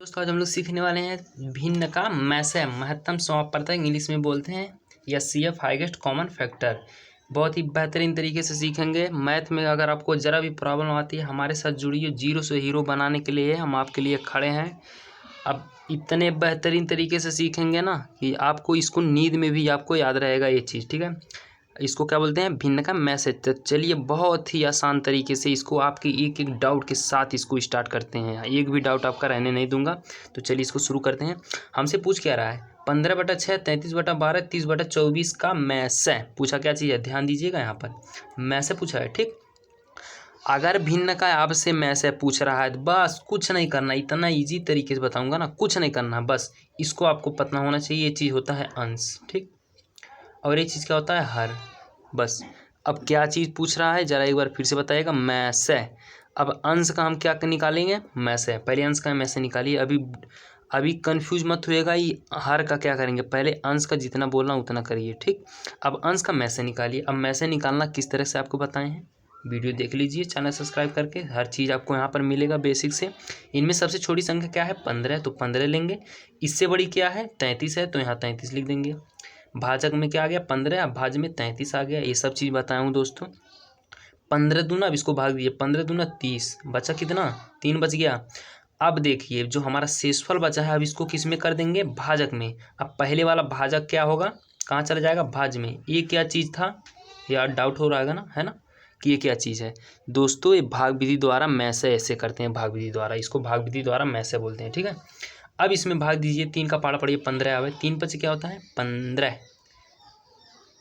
दोस्तों आज हम लोग सीखने वाले हैं भिन्न का मैसे महत्तम समापवर्तक इंग्लिश में बोलते हैं या CF हाईएस्ट कॉमन फैक्टर। बहुत ही बेहतरीन तरीके से सीखेंगे। मैथ में अगर आपको ज़रा भी प्रॉब्लम आती है हमारे साथ जुड़िए। जीरो से हीरो बनाने के लिए हम आपके लिए खड़े हैं। अब इतने बेहतरीन तरीके से सीखेंगे ना कि आपको इसको नींद में भी आपको याद रहेगा ये चीज़। ठीक है, इसको क्या बोलते हैं? भिन्न का मैसेज। तो चलिए बहुत ही आसान तरीके से इसको आपके एक एक डाउट के साथ इसको स्टार्ट करते हैं। एक भी डाउट आपका रहने नहीं दूंगा। तो चलिए इसको शुरू करते हैं। हमसे पूछ क्या रहा है? 15/6, 33/12, 30/24 का मैसे पूछा। क्या चीज़ है? ध्यान दीजिएगा, यहाँ पर मैसे पूछा है। ठीक, अगर भिन्न का आपसे मैसे पूछ रहा है तो बस कुछ नहीं करना। इतना इजी तरीके से बताऊंगा ना, कुछ नहीं करना, बस इसको आपको पता होना चाहिए। ये चीज़ होता है अंश, ठीक, और ये चीज़ क्या होता है? हर। बस अब क्या चीज़ पूछ रहा है ज़रा एक बार फिर से बताइएगा। मैसे। अब अंश का हम क्या निकालेंगे? मैसे। पहले अंश का मैसे निकालिए। अभी कंफ्यूज मत होइएगा। ये हर का क्या करेंगे? पहले अंश का जितना बोलना उतना करिए। ठीक, अब अंश का मैसे निकालिए। अब मैसे निकालना किस तरह से आपको बताए हैं, वीडियो देख लीजिए चैनल सब्सक्राइब करके। हर चीज़ आपको यहाँ पर मिलेगा बेसिक से। इनमें सबसे छोटी संख्या क्या है? 15, तो 15 लेंगे। इससे बड़ी क्या है? 33 है, तो यहाँ 33 लिख देंगे। भाजक में क्या आ गया? 15। अब भाज्य में 33 आ गया। ये सब चीज़ बताया हूँ दोस्तों। 15 दूना, अब इसको भाग दीजिए। 15 दूना 30, बचा कितना? 3 बच गया। अब देखिए जो हमारा शेषफल बचा है, अब इसको किस में कर देंगे? भाजक में। अब पहले वाला भाजक क्या होगा? कहाँ चला जाएगा? भाज्य में। ये क्या चीज़ था यार? डाउट हो रहा है ना कि ये क्या चीज़ है? दोस्तों ये भाग विधि द्वारा मैसे ऐसे करते हैं। भाग विधि द्वारा, इसको भाग विधि द्वारा मैसे बोलते हैं। ठीक है, अब इसमें भाग दीजिए। 3 का पाड़ा पड़िए, 15 आवे। 3 बचे क्या होता है? 15।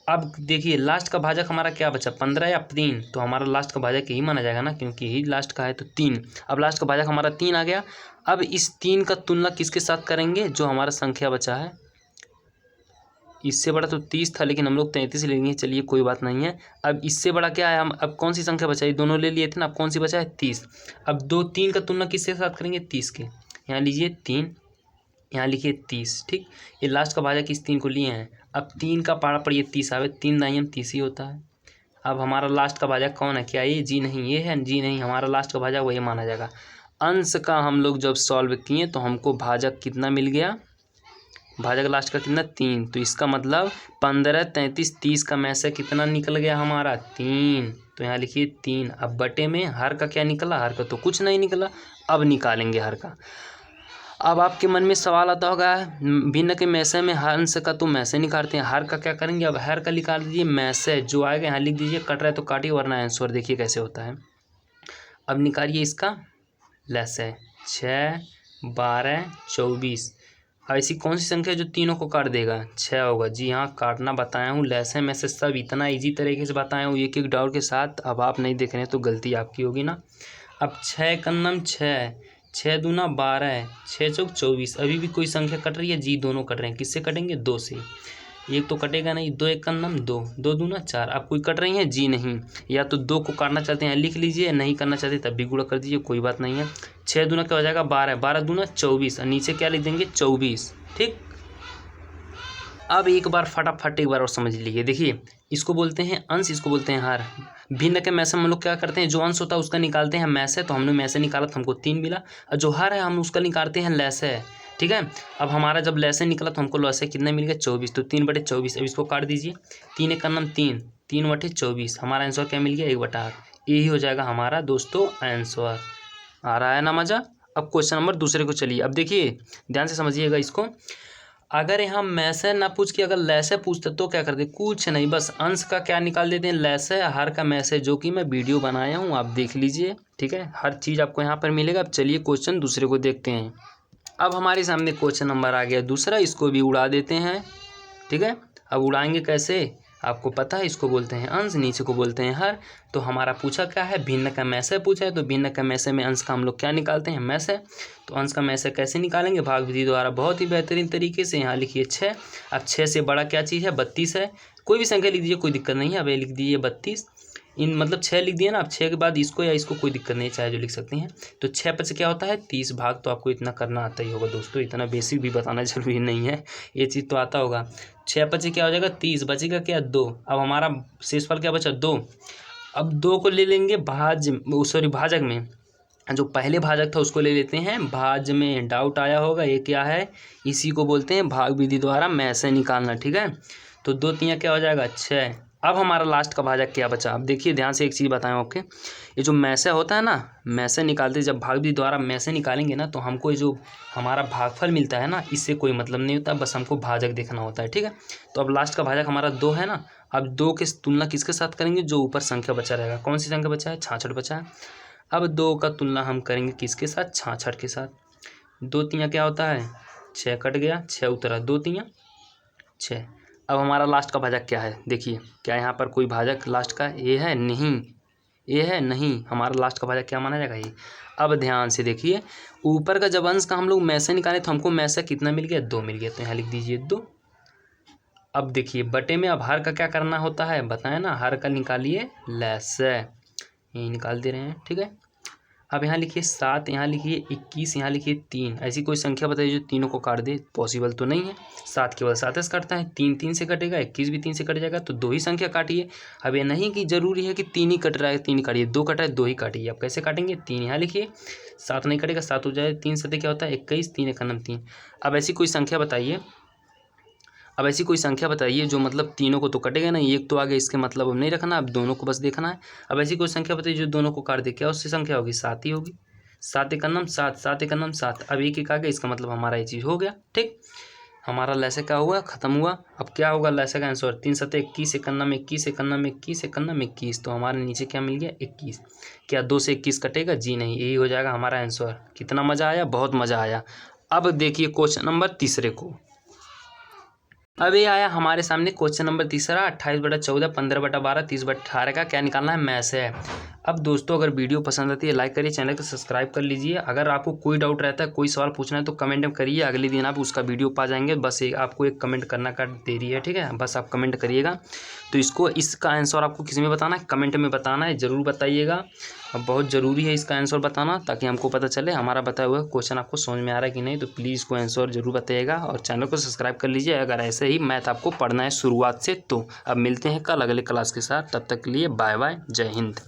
अब देखिए लास्ट का भाजक हमारा क्या बचा? 15 या 3, तो हमारा लास्ट का भाजक यही माना जाएगा ना, क्योंकि यही लास्ट का है, तो 3। अब लास्ट का भाजक हमारा 3 आ गया। अब इस 3 का तुलना किसके साथ करेंगे? जो हमारा संख्या बचा है, इससे बड़ा तो 30 था लेकिन हम लोग 33 लेंगे। चलिए कोई बात नहीं है। अब इससे बड़ा क्या है? हम अब कौन सी संख्या बचा? ये दोनों ले लिए थे ना, अब कौन सी बचा है? 30। अब 3 का तुलना किसके साथ करेंगे? 30 के। यहाँ लीजिए 3, यहाँ लिखिए 30। ठीक, ये लास्ट का भाजक इस 3 को लिए हैं। अब 3 का पारा पड़िए 30 आवे। 3 दाइम 30 ही होता है। अब हमारा लास्ट का भाजक कौन है? क्या ये? जी नहीं, ये है जी नहीं। हमारा लास्ट का भाजक वही माना जाएगा। अंश का हम लोग जब सॉल्व किए तो हमको भाजक कितना मिल गया? भाजक लास्ट का कितना? 3। तो इसका मतलब 15, 33, 30 का में से कितना निकल गया हमारा? 3। तो यहाँ लिखिए 3। अब बटे में हर का क्या निकला? हर का तो कुछ नहीं निकला। अब निकालेंगे हर का। अब आपके मन में सवाल आता होगा भिन्न के मैसे में अंश का तो मैसे निकालते हैं, हर का क्या करेंगे? अब हर का निकाल दीजिए। मैसे जो आएगा यहाँ लिख दीजिए। कट रहा है तो काटिए, वरना आंसर देखिए कैसे होता है। अब निकालिए इसका लैसे। 6, 12, 24। ऐसी कौन सी संख्या जो तीनों को काट देगा? 6 होगा। जी हाँ, काटना बताया हूँ। लैसे में से सब इतना इजी तरीके से बताया हूँ, एक एक डाउट के साथ। अब आप नहीं देख रहे हैं तो गलती आपकी होगी ना। अब 6 कन्नम 6, 6 दूना 12, 6 चौक 24। अभी भी कोई संख्या कट रही है? जी दोनों कट रहे हैं। किससे कटेंगे? 2 से। एक तो कटेगा नहीं। 2 एक कन्नम 2, 2 दूना 4। अब कोई कट रही है? जी नहीं। या तो 2 को काटना चाहते हैं लिख लीजिए, नहीं करना चाहते तब भी गुणा कर दीजिए, कोई बात नहीं है। 6 दूना क्या हो जाएगा? 12, 12 दूना 24, और नीचे क्या लिख देंगे? 24। ठीक, अब एक बार फटाफट एक बार और समझ लीजिए। देखिए इसको बोलते हैं अंश, इसको बोलते हैं हर। भिन्न के मैसे हम लोग क्या करते हैं? जो अंश होता है उसका निकालते हैं मैसे। तो हमने मैसे निकाला तो हमको 3 मिला। और जो हर है हम उसका निकालते हैं लैसे। ठीक है, अब हमारा जब लैसे निकला तो हमको लैसे कितना मिल गया? 24। तो 3/24। अब इसको काट दीजिए। 3 एक कन्नम 3, 3/24। हमारा आंसर क्या मिल गया? 1/8। यही हो जाएगा हमारा दोस्तों आंसर। आ रहा है ना मजा? अब क्वेश्चन नंबर दूसरे को चलिए। अब देखिए ध्यान से समझिएगा इसको। अगर यहाँ मैसे ना पूछ के अगर लैसे पूछते तो क्या करते? कुछ नहीं, बस अंश का क्या निकाल देते हैं? लैसे। हर का मैसे, जो कि मैं वीडियो बनाया हूँ, आप देख लीजिए। ठीक है, हर चीज़ आपको यहाँ पर मिलेगा। अब चलिए क्वेश्चन दूसरे को देखते हैं। अब हमारे सामने क्वेश्चन नंबर आ गया दूसरा, इसको भी उड़ा देते हैं। ठीक है, अब उड़ाएंगे कैसे? आपको पता है, इसको बोलते हैं अंश, नीचे को बोलते हैं हर। तो हमारा पूछा क्या है? भिन्न का मैसे पूछा है। तो भिन्न का मैसे में अंश का हम लोग क्या निकालते हैं? मैसे। तो अंश का मैसे कैसे निकालेंगे? भाग विधि द्वारा, बहुत ही बेहतरीन तरीके से। यहाँ लिखिए 6। अब 6 से बड़ा क्या चीज़ है? 32 है। कोई भी संख्या लिख दीजिए, कोई दिक्कत नहीं है। अब ये लिख दीजिए 32। इन मतलब 6 लिख दिए ना। अब 6 के बाद इसको या इसको कोई दिक्कत नहीं, चाहे जो लिख सकते हैं। तो 6 पर से क्या होता है? 30 भाग। तो आपको इतना करना आता ही होगा दोस्तों, इतना बेसिक भी बताना जरूरी नहीं है, ये चीज़ तो आता होगा। 6 पर से क्या हो जाएगा? 30। बचेगा क्या? 2। अब हमारा शेषफल क्या बचा? 2। अब 2 को ले लेंगे भाजक में। जो पहले भाजक था उसको ले लेते हैं। भाज्य में डाउट आया होगा, ये क्या है, इसी को बोलते हैं भाग विधि द्वारा मैं से निकालना। ठीक है, तो 2 तियाँ क्या हो जाएगा 6। अब हमारा लास्ट का भाजक क्या बचा, अब देखिए ध्यान से एक चीज़ बताएं ओके, ये जो मैसे होता है ना, मैसे निकालते जब भाग विधि द्वारा मैसे निकालेंगे ना, तो हमको ये जो हमारा भागफल मिलता है ना, इससे कोई मतलब नहीं होता, बस हमको भाजक देखना होता है। ठीक है, तो अब लास्ट का भाजक हमारा 2 है ना। अब 2 की तुलना किसके साथ करेंगे, जो ऊपर संख्या बचा रहेगा। कौन सी संख्या बचा है, 66 बचा है। अब 2 का तुलना हम करेंगे किसके साथ, 66 के साथ। 2 तियाँ क्या होता है, 6 कट गया, 6 उतरा, 2 तियाँ 6। अब हमारा लास्ट का भाजक क्या है, देखिए क्या यहाँ पर कोई भाजक लास्ट का ए है, नहीं, ए है नहीं, हमारा लास्ट का भाजक क्या माना जाएगा, ये। अब ध्यान से देखिए, ऊपर का जब अंश का हम लोग में से निकाले तो हमको में से कितना मिल गया, 2 मिल गया, तो यहाँ लिख दीजिए 2। अब देखिए बटे में अब हर का क्या करना होता है, बताएं ना, हर का निकालिए लैसे, यही निकाल दे रहे हैं। ठीक है, अब यहाँ लिखिए 7, यहाँ लिखिए 21, यहाँ लिखिए 3। ऐसी कोई संख्या बताइए जो तीनों को काट दे, पॉसिबल तो नहीं है। 7 केवल 7 से कटता है, 3 3 से कटेगा, 21 भी 3 से कट जाएगा, तो 2 ही संख्या काटिए। अब ये नहीं कि जरूरी है कि 3 ही कट रहा है, 3 ही काटिए, 2 कट रहा है 2 ही काटिए। अब कैसे काटेंगे, 3 यहाँ लिखिए, 7 नहीं कटेगा, 7 हो जाए, 3 सत्ते क्या होता है 21, 3 एक 3। अब ऐसी कोई संख्या बताइए, अब ऐसी कोई संख्या बताइए जो मतलब तीनों को तो कटेगा नहीं, एक तो आगे, इसके मतलब अब नहीं रखना, अब दोनों को बस देखना है। अब ऐसी कोई संख्या बताइए जो दोनों को काट दे, क्या उससे संख्या होगी, 7 ही होगी। 7 एक 7, 7 एक 7। अब एक एक आगे, इसका मतलब हमारा ये चीज़ हो गया। ठीक, हमारा लैसे क्या हुआ, खत्म हुआ। अब क्या होगा लैसे का आंसर, 3 सत्ते 21, एक 21, एक 21, एक 21, तो हमारे नीचे क्या मिल गया 21। क्या 2 से 21 कटेगा, जी नहीं, यही हो जाएगा हमारा आंसर। कितना मज़ा आया, बहुत मज़ा आया। अब देखिए क्वेश्चन नंबर तीसरे को। अब ये आया हमारे सामने क्वेश्चन नंबर तीसरा, 28/14, 15/12, 30/18 का क्या निकालना है, मैथ है। अब दोस्तों अगर वीडियो पसंद आती है लाइक करिए, चैनल को सब्सक्राइब कर लीजिए। अगर आपको कोई डाउट रहता है, कोई सवाल पूछना है तो कमेंट में करिए, अगले दिन आप उसका वीडियो पा जाएंगे। बस आपको एक कमेंट करना का देरी है, ठीक है, बस आप कमेंट करिएगा। तो इसका आंसर आपको किसी में बताना है, कमेंट में बताना है, ज़रूर बताइएगा। अब बहुत ज़रूरी है इसका आंसर बताना, ताकि हमको पता चले हमारा बताया हुआ क्वेश्चन आपको समझ में आ रहा है कि नहीं। तो प्लीज़ इसको आंसर जरूर बताइएगा और चैनल को सब्सक्राइब कर लीजिए अगर ऐसे ही मैथ आपको पढ़ना है शुरुआत से। तो अब मिलते हैं कल अगले क्लास के साथ, तब तक के लिए बाय बाय, जय हिंद।